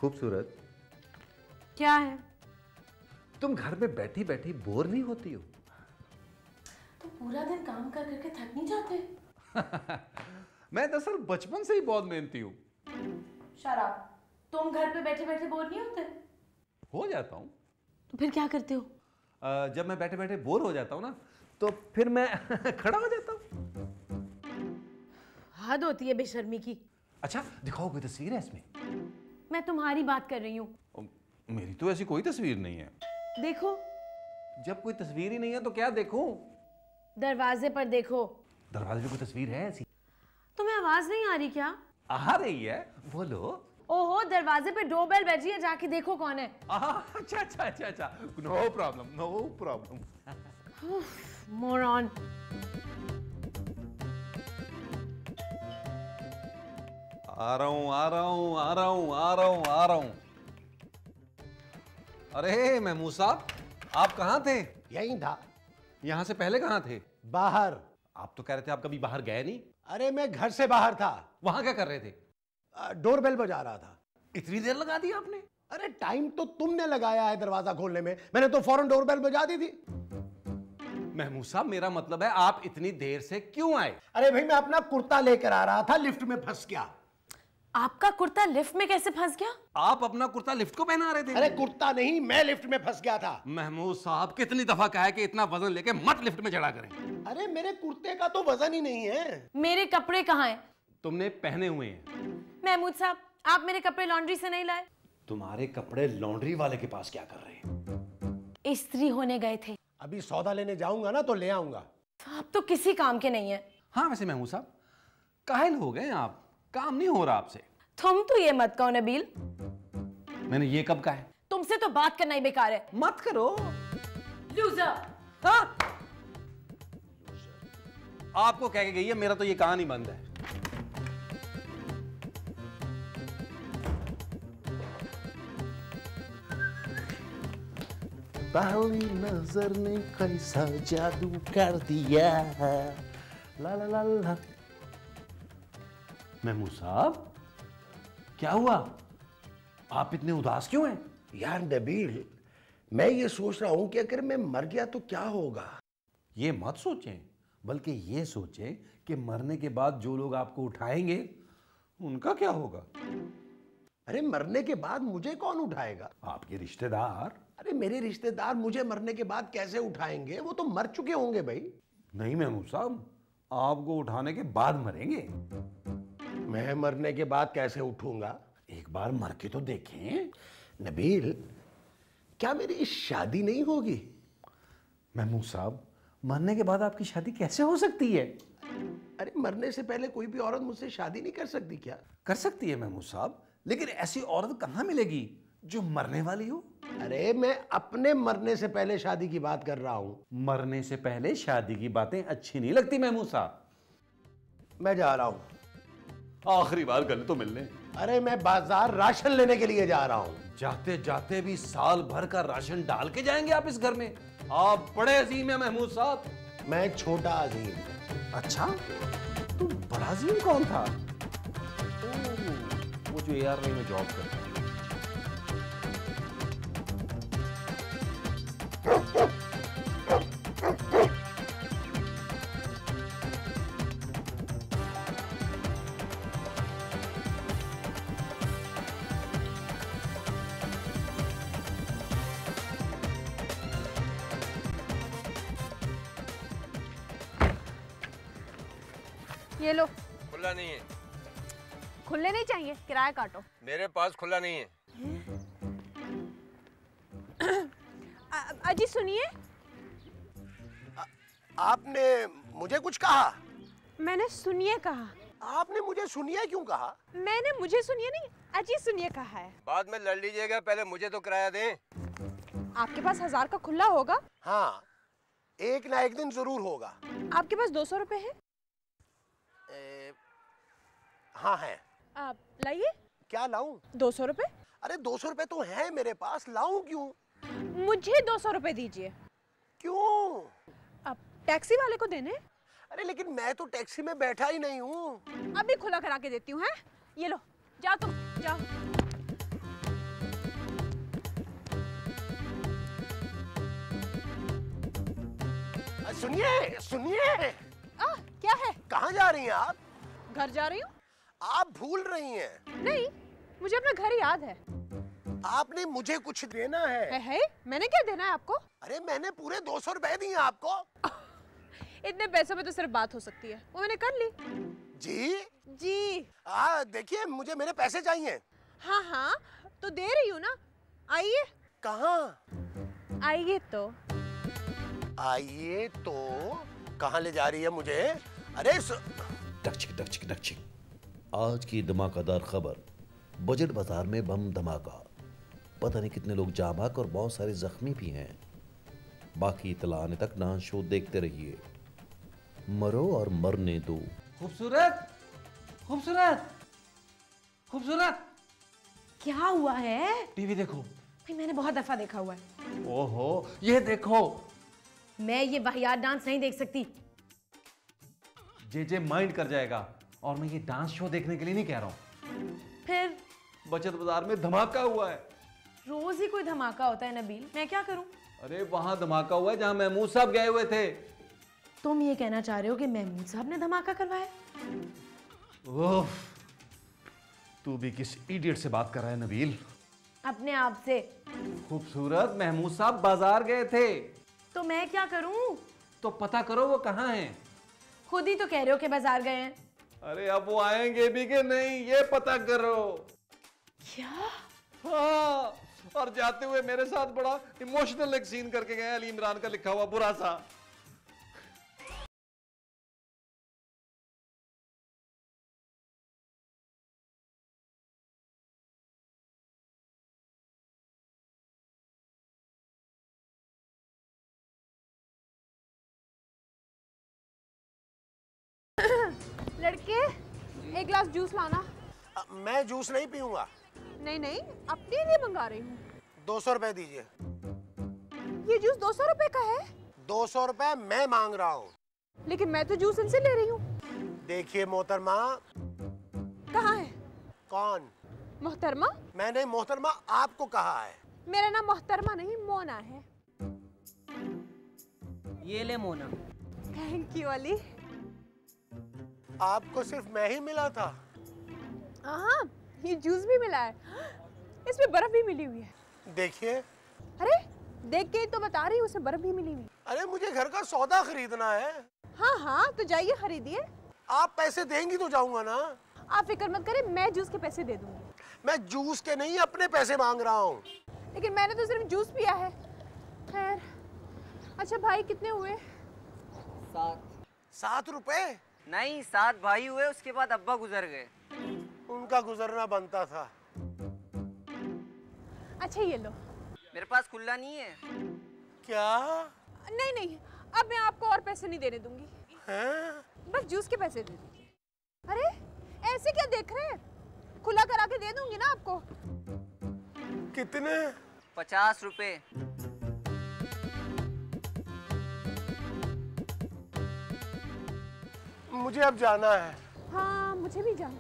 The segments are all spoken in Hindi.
खूबसूरत। क्या है? तुम घर में बैठी बैठी बोर नहीं होती हो? तो पूरा दिन काम कर करके थक नहीं जाते? मैं दरअसल बचपन से ही बहुत मेहनती हूँ। शराब, तुम घर पे बैठे बैठे बोर नहीं होते? हो जाता हूँ। तो फिर क्या करते हो? जब मैं बैठे बैठे बोर हो जाता हूँ ना, तो फिर मैं खड़ा हो जाता हूँ। हद होती है बेशर्मी की। अच्छा दिखाओ, कोई तस्वीर है इसमें? मैं तुम्हारी बात कर रही हूँ। मेरी तो ऐसी कोई तस्वीर नहीं है। देखो। जब कोई तस्वीर ही नहीं है तो क्या देखूं? दरवाजे पर देखो। दरवाजे पे कोई तस्वीर है ऐसी? तुम्हें आवाज नहीं आ रही क्या? आ रही है, बोलो। ओहो, दरवाजे पे डोरबेल बजी है, जाके देखो कौन है। अच्छा अच्छा अच्छा अच्छा, no problem no problem. Moron. आ रहा हूं आ रहा हूं आ रहा हूं आ रहा हूं आ रहा हूं। अरे महमूद साहब, आप कहाँ थे? यहीं था। यहाँ से पहले कहाँ थे? बाहर। आप तो कह रहे थे आप कभी बाहर गए नहीं। अरे मैं घर से बाहर था। वहां क्या कर रहे थे? डोरबेल बजा रहा था। इतनी देर लगा दी आपने? अरे टाइम तो तुमने लगाया है दरवाजा खोलने में, मैंने तो फौरन डोरबेल बजा दी थी। महमूद साहब, मेरा मतलब है आप इतनी देर से क्यों आए? अरे भाई, मैं अपना कुर्ता लेकर आ रहा था, लिफ्ट में फंस गया। आपका कुर्ता लिफ्ट में कैसे फंस गया? आप अपना कुर्ता लिफ्ट को पहना रहे थे? अरे कुर्ता नहीं, मैं लिफ्ट में फंस गया था। महमूद साहब, कितनी दफा कहा है कि इतना वजन लेके मत लिफ्ट में चढ़ा करें। अरे मेरे कुर्ते का तो वजन ही नहीं है। मेरे कपड़े कहाँ हैं? तुमने पहने हुए हैं। महमूद साहब, आप मेरे कपड़े लॉन्ड्री से नहीं लाए? तुम्हारे कपड़े लॉन्ड्री वाले के पास क्या कर रहे हैं? इस्त्री होने गए थे। अभी सौदा लेने जाऊंगा ना तो ले आऊंगा। तो आप तो किसी काम के नहीं है। हाँ वैसे महमूद साहब, काहिल हो गए आप, काम नहीं हो रहा आपसे। तुम तो ये मत कहो नबील। मैंने ये कब कहा है? तुमसे तो बात करना ही बेकार है। मत करो। लूजर। हाँ? आपको कह के गई है, मेरा तो ये कहानी बंद है। पहली नजर ने कैसा जादू कर दिया। ला ला ला ला। महमूद साहब, क्या हुआ? आप इतने उदास क्यों हैं? यार नबील, मैं ये सोच रहा हूं कि अगर मैं मर गया तो क्या होगा। ये मत सोचें, बल्कि ये सोचें कि मरने के बाद जो लोग आपको उठाएंगे उनका क्या होगा। अरे मरने के बाद मुझे कौन उठाएगा? आपके रिश्तेदार। अरे मेरे रिश्तेदार मुझे मरने के बाद कैसे उठाएंगे? वो तो मर चुके होंगे भाई। नहीं महमूद साहब, आपको उठाने के बाद मरेंगे। मैं मरने के बाद कैसे उठूंगा? एक बार मर के तो देखें। नबील, क्या मेरी शादी नहीं होगी? महमूद साहब, मरने के बाद आपकी शादी कैसे हो सकती है? अरे मरने से पहले कोई भी औरत मुझसे शादी नहीं कर सकती क्या? कर सकती है महमूद साहब, लेकिन ऐसी औरत कहां मिलेगी जो मरने वाली हो? अरे मैं अपने मरने से पहले शादी की बात कर रहा हूं। मरने से पहले शादी की बातें अच्छी नहीं लगती महमूद साहब। मैं जा रहा हूं। आखिरी बार गले तो मिलने। अरे मैं बाजार राशन लेने के लिए जा रहा हूं। जाते जाते भी साल भर का राशन डाल के जाएंगे आप इस घर में? आप बड़े अजीम है महमूद साहब। मैं छोटा अजीम। अच्छा, तो बड़ा अजीम कौन था? वो जो एयरलाइन में जॉब करता है। ये लो। खुला नहीं है। खुले नहीं चाहिए, किराया काटो। मेरे पास खुला नहीं है। अजी सुनिए। आपने मुझे कुछ कहा? मैंने सुनिए कहा। आपने मुझे सुनिए क्यों कहा? मैंने मुझे सुनिए नहीं, अजी सुनिए कहा है। बाद में लड़ लीजिएगा, पहले मुझे तो किराया दें। आपके पास 1000 का खुला होगा? हाँ, एक ना एक दिन जरूर होगा। आपके पास 200 रुपए है? हाँ है। आप लाइए। क्या लाऊं? 200 रुपए। अरे 200 रुपए तो है मेरे पास, लाऊं क्यों? मुझे 200 रुपए दीजिए। क्यों? आप टैक्सी वाले को देने। अरे लेकिन मैं तो टैक्सी में बैठा ही नहीं हूँ। अभी खुला करा के देती हूँ। है, ये लो, जाओ तुम जाओ। सुनिए सुनिए, क्या है? कहाँ जा रही हैं आप? घर जा रही हूँ। आप भूल रही हैं। नहीं, मुझे अपना घर याद है। आपने मुझे कुछ देना है। है? मैंने क्या देना है आपको? अरे मैंने पूरे 200 रुपए दिए आपको। इतने पैसों में तो सिर्फ बात हो सकती है, वो मैंने कर ली। जी जी। देखिए मुझे मेरे पैसे चाहिए। हाँ हाँ, तो दे रही हूँ ना, आइए। कहाँ? आइए तो। आइए तो कहाँ ले जा रही है मुझे? अरे टकचिक टकचिक टकचिक। आज की धमाकेदार खबर, बजट बाजार में बम धमाका, पता नहीं कितने लोग जाँ बाक और बहुत सारे जख्मी भी हैं। बाकी इतला आने तक डांस शो देखते रहिए। मरो और मरने दो। खूबसूरत खूबसूरत खूबसूरत। क्या हुआ है? टीवी देखो। भाई मैंने बहुत दफा देखा हुआ है। ओहो, ये देखो। मैं ये वाहियात डांस नहीं देख सकती। जे माइंड कर जाएगा, और मैं ये डांस शो देखने के लिए नहीं कह रहा हूँ। फिर बचत बाजार में धमाका हुआ है। रोज ही कोई धमाका होता है नबील, मैं क्या करूं? अरे वहां धमाका हुआ है जहां महमूद साहब गए हुए थे। तुम ये कहना चाह रहे हो कि महमूद साहब ने धमाका करवाया? ओह, तू भी किस इडियट से बात कर रहा है नबील? अपने आप से। खूबसूरत, महमूद साहब बाजार गए थे। तो मैं क्या करूं? तो पता करो वो कहाँ हैं। खुद ही तो कह रहे हो कि बाजार गए हैं। अरे अब वो आएंगे भी कि नहीं, ये पता करो। क्या? हाँ, और जाते हुए मेरे साथ बड़ा इमोशनल एक सीन करके गए, अली इमरान का लिखा हुआ बुरा सा। लड़के, एक ग्लास जूस लाना। मैं जूस नहीं पीऊंगा। नहीं नहीं, अपने लिए मंगा रही हूँ। 200 रुपए दीजिए। ये जूस 200 रुपए का है। 200 रुपए मैं मांग रहा हूँ। लेकिन मैं तो जूस इनसे ले रही हूँ। देखिए मोहतरमा। कहाँ है? कौन? मोहतरमा? मैंने मोहतरमा आपको कहा है। मेरा नाम मोहतरमा नहीं, मोना है। ये ले मोना। Thank you Ali. आपको सिर्फ मैं ही मिला था? हाँ, ये जूस भी मिला है, इसमें बर्फ भी मिली हुई है। देखिए। अरे देख के तो बता रही हूँ, उसमें बर्फ भी मिली हुई। अरे मुझे घर का सौदा खरीदना है। हाँ हाँ, तो जाइए खरीदिए। आप पैसे देंगी तो जाऊंगा ना। आप फिक्र मत करें, मैं जूस के पैसे दे दूंगी। मैं जूस के नहीं अपने पैसे मांग रहा हूँ। लेकिन मैंने तो सिर्फ जूस पिया है। खैर, अच्छा भाई कितने हुए? 7 रुपए? नहीं, 7 भाई हुए, उसके बाद अब्बा गुजर गए। उनका गुजरना बनता था। अच्छा ये लो। मेरे पास खुला नहीं है। क्या? नहीं नहीं, अब मैं आपको और पैसे नहीं देने दूंगी। हैं? बस जूस के पैसे दे दूंगी। अरे ऐसे क्या देख रहे हैं, खुला करा के दे दूंगी ना आपको। कितने? 50 रुपए। मुझे अब जाना है। हाँ मुझे भी जाना।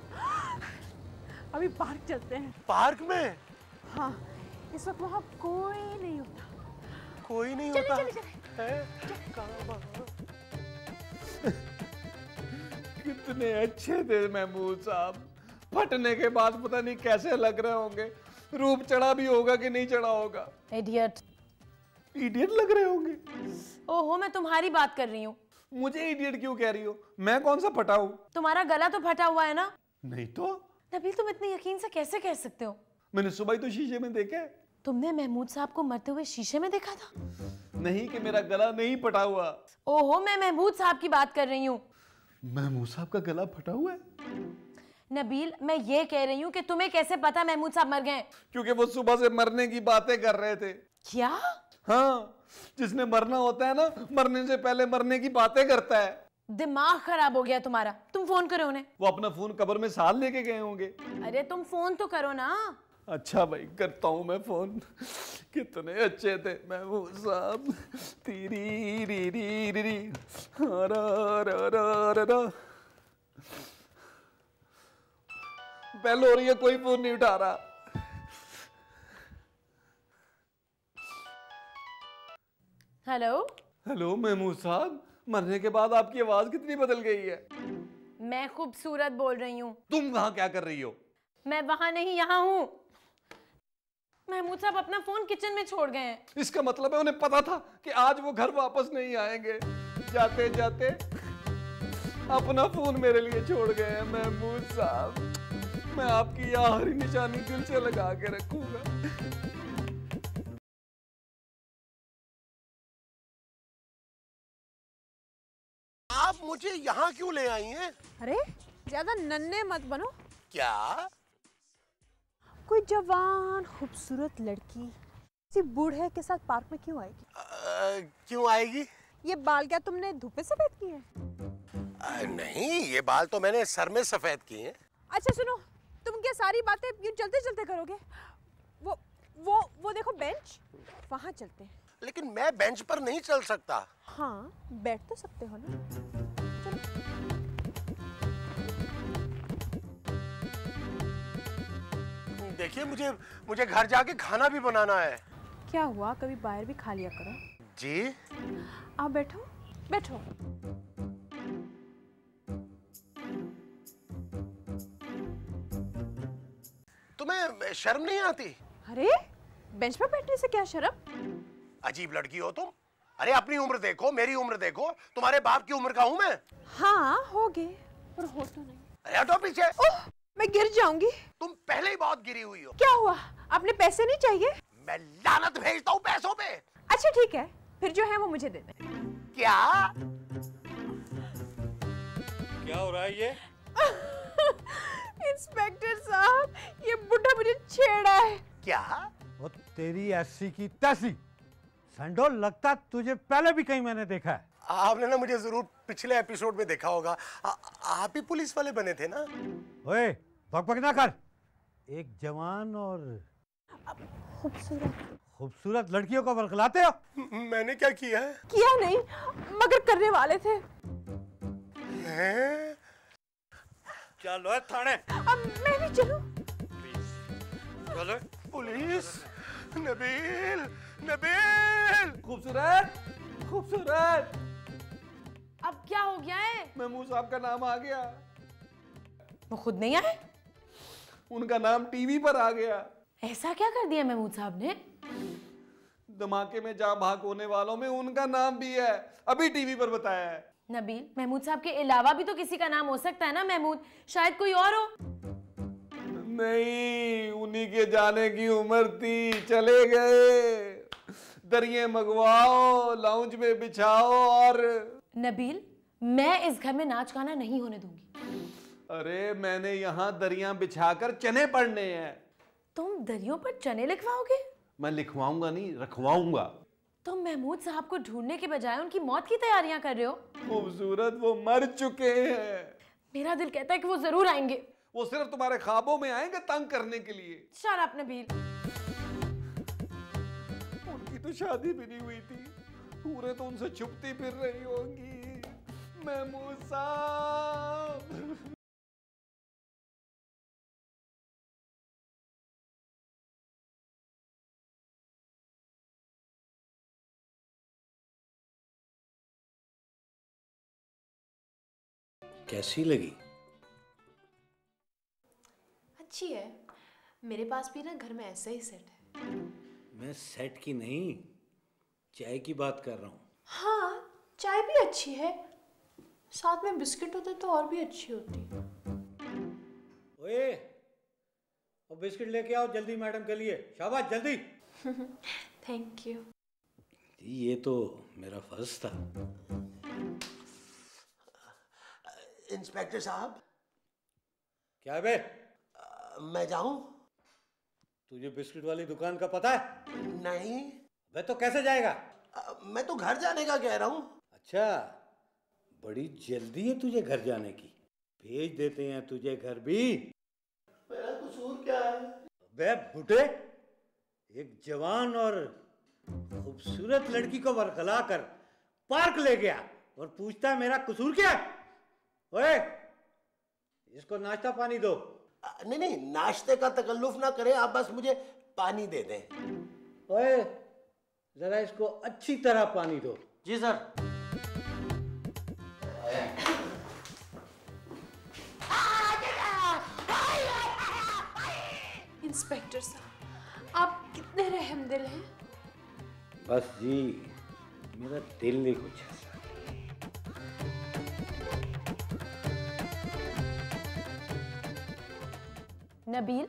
अभी पार्क चलते हैं। पार्क में? हाँ, इस वक्त वहाँ कोई नहीं होता। कोई नहीं चले, होता? चले, चले। हैं? कहाँ वहाँ? कितने अच्छे थे महमूद साहब, फटने के बाद पता नहीं कैसे लग रहे होंगे। रूप चढ़ा भी होगा कि नहीं चढ़ा होगा। इडियट। इडियट लग रहे होंगे। ओहो, मैं तुम्हारी बात कर रही हूँ। मुझे इडियट क्यों कह रही हो? मैं कौन सा फटा हूँ? तुम्हारा गला तो फटा हुआ है ना। नहीं तो। नबील तुम इतने यकीन से कैसे कह सकते हो? मैंने सुबह ही तो शीशे में देखा है। तुमने महमूद साहब को मरते हुए शीशे में देखा था? नहीं कि मेरा गला नहीं फटा हुआ। ओहो, मैं महमूद साहब की बात कर रही हूँ। महमूद साहब का गला फटा हुआ है? नबील, मैं ये कह रही हूँ कि तुम्हें कैसे पता महमूद साहब मर गए? क्योंकि वो सुबह से मरने की बातें कर रहे थे। क्या? हाँ, जिसने मरना होता है ना, मरने से पहले मरने की बातें करता है। दिमाग खराब हो गया तुम्हारा। तुम फोन करो उन्हें। वो अपना फोन कब्र में साथ लेके गए होंगे। अरे तुम फोन तो करो ना। अच्छा भाई, करता हूँ मैं फोन। कितने अच्छे थे महमूद साहब। तीरी री री री री रा रा रा रा रा। बेल हो रही है, कोई फोन नहीं उठा रहा। हेलो। हेलो महमूद साहब, मरने के बाद आपकी आवाज कितनी बदल गई है। मैं खूबसूरत बोल रही हूँ। तुम वहां क्या कर रही हो? मैं वहां नहीं, यहाँ हूँ। महमूद साहब अपना फोन किचन में छोड़ गए हैं। इसका मतलब है उन्हें पता था कि आज वो घर वापस नहीं आएंगे। जाते जाते अपना फोन मेरे लिए छोड़ गए हैं। महमूद साहब, मैं आपकी आखिरी निशानी दिल से लगा के रखूंगा। आप मुझे यहाँ क्यों ले आई हैं? अरे ज्यादा नन्हे मत बनो। क्या? कोई जवान खूबसूरत लड़की किसी बूढ़े के साथ पार्क में क्यों आएगी? क्यों आएगी? ये बाल क्या तुमने धूप में सफेद किए हैं? नहीं, ये बाल तो मैंने सर में सफेद किए हैं। अच्छा सुनो, तुम क्या सारी बातें यूं चलते चलते करोगे? वो देखो बेंच, वहां चलते हैं। लेकिन मैं बेंच पर नहीं चल सकता। हाँ, बैठ तो सकते हो ना। चलो। देखिए, मुझे घर जाके खाना भी बनाना है। क्या हुआ, कभी बाहर भी खा लिया करो। जी? आप बैठो बैठो। तुम्हें शर्म नहीं आती? अरे बेंच पर बैठने से क्या शर्म? अजीब लड़की हो तुम। अरे अपनी उम्र देखो, मेरी उम्र देखो, तुम्हारे बाप की उम्र का हूं मैं। हाँ हो गए, पर हो तो नहीं। अरे हटो पीछे। ओह, मैं गिर जाऊंगी। तुम पहले ही बहुत गिरी हुई हो। क्या हुआ, आपने पैसे नहीं चाहिए? मैं लानत भेजता हूँ पैसों पे। अच्छा ठीक है, फिर जो है वो मुझे दे दें। क्या? क्या हो रहा है ये? इंस्पेक्टर साहब, ये बुढ़ा मुझे छेड़ा है। क्या? वो तेरी ऐसी की तैसी संडो, लगता तुझे पहले भी कहीं मैंने देखा है। आपने ना मुझे जरूर पिछले एपिसोड में देखा होगा। आप ही पुलिस वाले बने थे ना? ओए बकबक ना कर। एक जवान और खूबसूरत लड़कियों को बरगलाते हो। मैंने क्या किया है? किया नहीं, मगर करने वाले थे। हैं? चलो थाने। अब मैं भी चलूं? चलो। पुलिस। नबील, नबील। खूबसूरत, खूबसूरत। अब क्या हो गया है? महमूद साहब का नाम आ गया। वो खुद नहीं आए? उनका नाम टीवी पर आ गया। ऐसा क्या कर दिया महमूद साहब ने? धमाके में जा भाग होने वालों में उनका नाम भी है, अभी टीवी पर बताया है। नबील, महमूद साहब के अलावा भी तो किसी का नाम हो सकता है ना महमूद, शायद कोई और हो। नहीं, उन्हीं के जाने की उम्र थी, चले गए। दरिये मंगवाओ, लाउंज में बिछाओ और नबील, मैं इस घर में नाच गाना नहीं होने दूंगी। अरे मैंने यहाँ दरिया बिछाकर चने पड़ने हैं। तुम दरियों पर चने लिखवाओगे? मैं लिखवाऊंगा नहीं, रखवाऊंगा। तुम महमूद साहब को ढूंढने के बजाय उनकी मौत की तैयारियां कर रहे हो। खूबसूरत, वो मर चुके हैं। मेरा दिल कहता है कि वो जरूर आएंगे। वो सिर्फ तुम्हारे ख्वाबों में आएंगे तंग करने के लिए। Shut up Nabeel. उनकी तो शादी भी नहीं हुई थी, पूरे तो उनसे छुपती फिर रही होंगी। महमूद साहब। कैसी लगी? अच्छी है। मेरे पास भी ना घर में ऐसा ही सेट है। मैं सेट की नहीं, चाय की बात कर रहा हूँ। हाँ, चाय भी अच्छी है, साथ में बिस्किट होते तो और भी अच्छी होती। ओए, वो बिस्किट लेके आओ जल्दी मैडम के लिए। शाबाश, जल्दी। Thank you. ये तो मेरा फर्ज था। इंस्पेक्टर साहब। क्या है बे? मैं जाऊं? तुझे बिस्किट वाली दुकान का पता है? नहीं। वे तो कैसे जाएगा? मैं तो घर जाने का कह रहा हूं। अच्छा, बड़ी जल्दी है तुझे घर जाने की। भेज देते हैं तुझे घर भी। मेरा कसूर क्या है? बे बुढ़े, एक जवान और खूबसूरत लड़की को बरगला कर पार्क ले गया और पूछता है मेरा कसूर क्या है? ओए, इसको नाश्ता पानी दो। नहीं नहीं, नाश्ते का तकल्लुफ ना करें आप, बस मुझे पानी दे दें। ओए, जरा इसको अच्छी तरह पानी दो। जी सर। इंस्पेक्टर साहब, आप कितने रहमदिल हैं। बस जी, मेरा दिल नहीं कुछ ऐसा। नबील,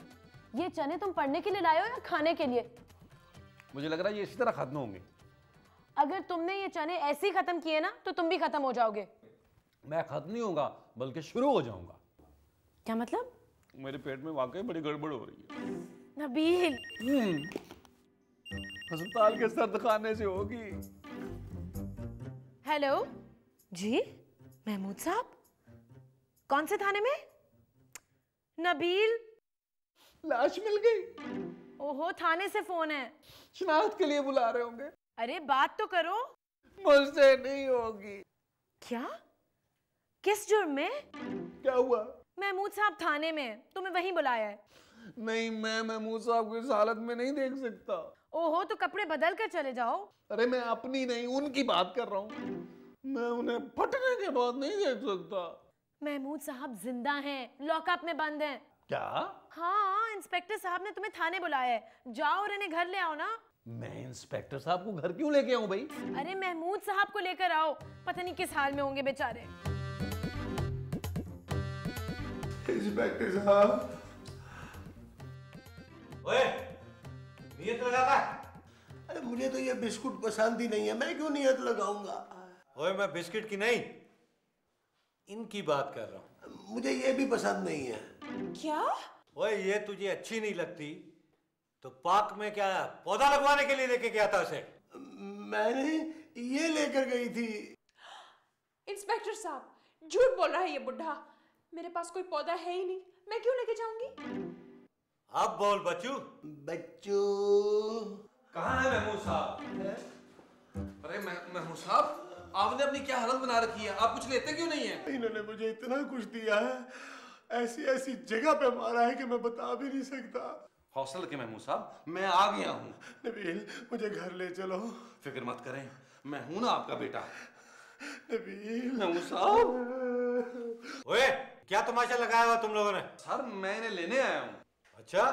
ये चने तुम पढ़ने के लिए लाए हो या खाने के लिए? मुझे लग रहा है ये इसी तरह खत्म होंगे। अगर तुमने ये चने ऐसे ही खत्म किए ना तो तुम भी खत्म हो जाओगे। मैं खत्म नहीं होगा बल्कि शुरू हो जाऊंगा। क्या मतलब? मेरे पेट में वाकई बड़ी गड़बड़ हो रही है। नबील, अस्पताल के सर्द खाने से होगी। हेलो जी, महमूद साहब, कौन से थाने में? नबील, लाश मिल गई। ओहो, थाने से फोन है, शनाख्त के लिए बुला रहे होंगे। अरे बात तो करो। मुझसे नहीं होगी। क्या? किस जुर्म में? क्या हुआ? महमूद साहब थाने में, तुम्हें वहीं बुलाया है। नहीं, मैं महमूद साहब को इस हालत में नहीं देख सकता। ओहो, तो कपड़े बदल कर चले जाओ। अरे मैं अपनी नहीं उनकी बात कर रहा हूँ। मैं उन्हें फटने के बाद नहीं देख सकता। महमूद साहब जिंदा हैं, लॉकअप में बंद हैं। क्या? हाँ, इंस्पेक्टर साहब ने तुम्हें थाने बुलाया है। जाओ और इन्हें घर ले आओ ना। मैं इंस्पेक्टर साहब को घर क्यों लेके आऊं भाई? अरे महमूद साहब को लेकर आओ, पता नहीं किस हाल में होंगे बेचारे। इंस्पेक्टर साहब। ओए, नियत लगाता है? अरे मुझे तो ये बिस्कुट पसंद ही नहीं है, मैं क्यों नियत लगाऊंगा? ओए, मैं बिस्किट की नहीं, इनकी बात कर रहा हूँ। मुझे ये भी पसंद नहीं है। क्या? ओए, ये तुझे अच्छी नहीं लगती तो पार्क में क्या पौधा लगवाने के लिए लेके गया था उसे? मैंने ये लेकर गई थी। इंस्पेक्टर साहब, झूठ बोल रहा है ये बुढ़ा। मेरे पास कोई पौधा है ही नहीं, मैं क्यों लेके जाऊंगी? अब बोल बच्चू। बच्चू कहाँ है महमूद साहब? अरे महमूद साहब, आपने अपनी क्या हालत बना रखी है? आप कुछ लेते क्यों नहीं है? इन्होंने मुझे इतना कुछ दिया है, ऐसी ऐसी जगह पे मारा है कि मैं बता भी नहीं सकता। हौसला रखें महमूद साहब, मैं आ गया हूँ। नबील, मुझे घर ले चलो। फिक्र मत करें, मैं हूं ना आपका बेटा। नबील। महमूद साहब। ओए, क्या तमाशा लगाया हुआ तुम लोगों ने? सर, मैं इन्हें लेने आया हूँ। अच्छा,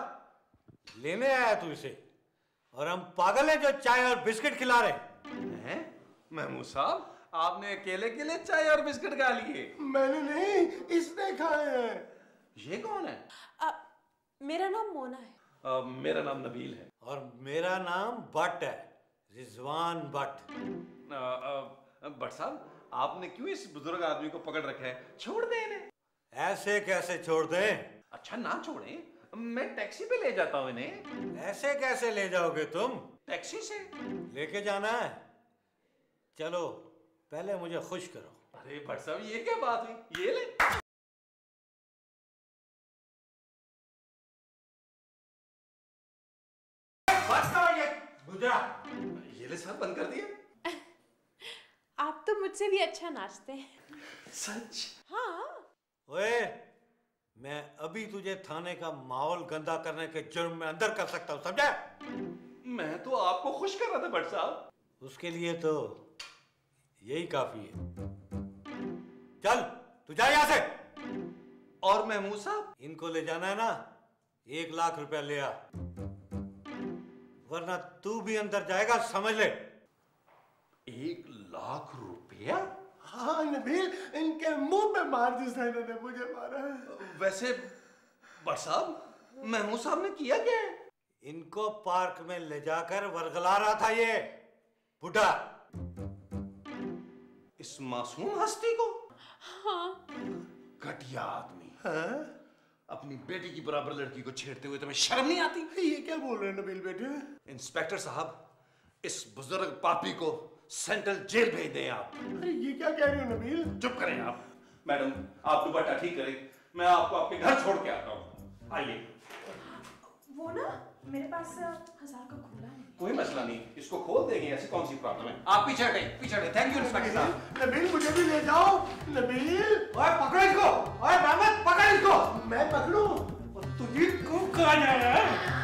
लेने आया तू इसे, और हम पागल हैं जो चाय और बिस्किट खिला रहे हैं? महमूद साहब, आपने अकेले के लिए चाय और बिस्किट खा लिए? मैंने नहीं, इसने खाए हैं। ये कौन है? मेरा नाम मोना है। मेरा नाम नबील है। और मेरा नाम भट्ट है, रिजवान भट्ट। भट्ट साहब, आपने क्यों इस बुजुर्ग आदमी को पकड़ रखा है? छोड़ दें इन्हें। ऐसे कैसे छोड़ दें? अच्छा, ना छोड़ें, मैं टैक्सी पे ले जाता हूँ इन्हें। ऐसे कैसे ले जाओगे तुम? टैक्सी से लेके जाना है? चलो, पहले मुझे खुश करो। अरे भट्ट साहब, ये क्या बात हुई? ये ले। ये ले सर, बंद कर दिया। आप तो मुझसे भी अच्छा नाचते हैं। सच? हाँ। ओए, मैं अभी तुझे थाने का माहौल गंदा करने के जुर्म में अंदर कर सकता हूँ, समझा? मैं तो आपको खुश कर रहा था भट्ट साहब। उसके लिए तो यही काफी है। चल, तू जा यहाँ से। और महमूद साहब, इनको ले जाना है ना, 1 लाख रुपया ले आ, वरना तू भी अंदर जाएगा, समझ ले। 1 लाख रुपया? हाँ नबील, इनके मुंह पे मार जिसने इन्होंने मुझे मारा है। वैसे भट्ट साहब, महमूद साहब ने किया क्या है? इनको पार्क में ले जाकर वरगला रहा था ये बुढ़ा। इस मासूम हस्ती को? हाँ। घटिया आदमी। हाँ? अपनी बेटी की बराबर लड़की को छेड़ते हुए तुम्हें शर्म नहीं आती? ये क्या बोल रहे हैं नबील बेटे? इंस्पेक्टर साहब, इस बुजुर्ग पापी को सेंट्रल जेल भेज दें आप। अरे ये क्या कह रहे हो नबील? चुप करें आप। मैडम, आप दुपट्टा ठीक करें, मैं आपको आपके घर छोड़ के आता हूँ। आइए। वो ना, मेरे पास 1000 का खुला है। कोई मसला नहीं, इसको खोल देंगे, ऐसी कौन सी प्रॉब्लम है? आप पीछे हटें, पीछे हटें। थैंक यू इंस्पेक्टर साहब। नबील, मुझे भी ले जाओ। नबील, ओए पकड़ो इसको, ओए मोहम्मद पकड़ इसको। मैं पकड़ूं? तुझे क्यों कहा जा रहा है?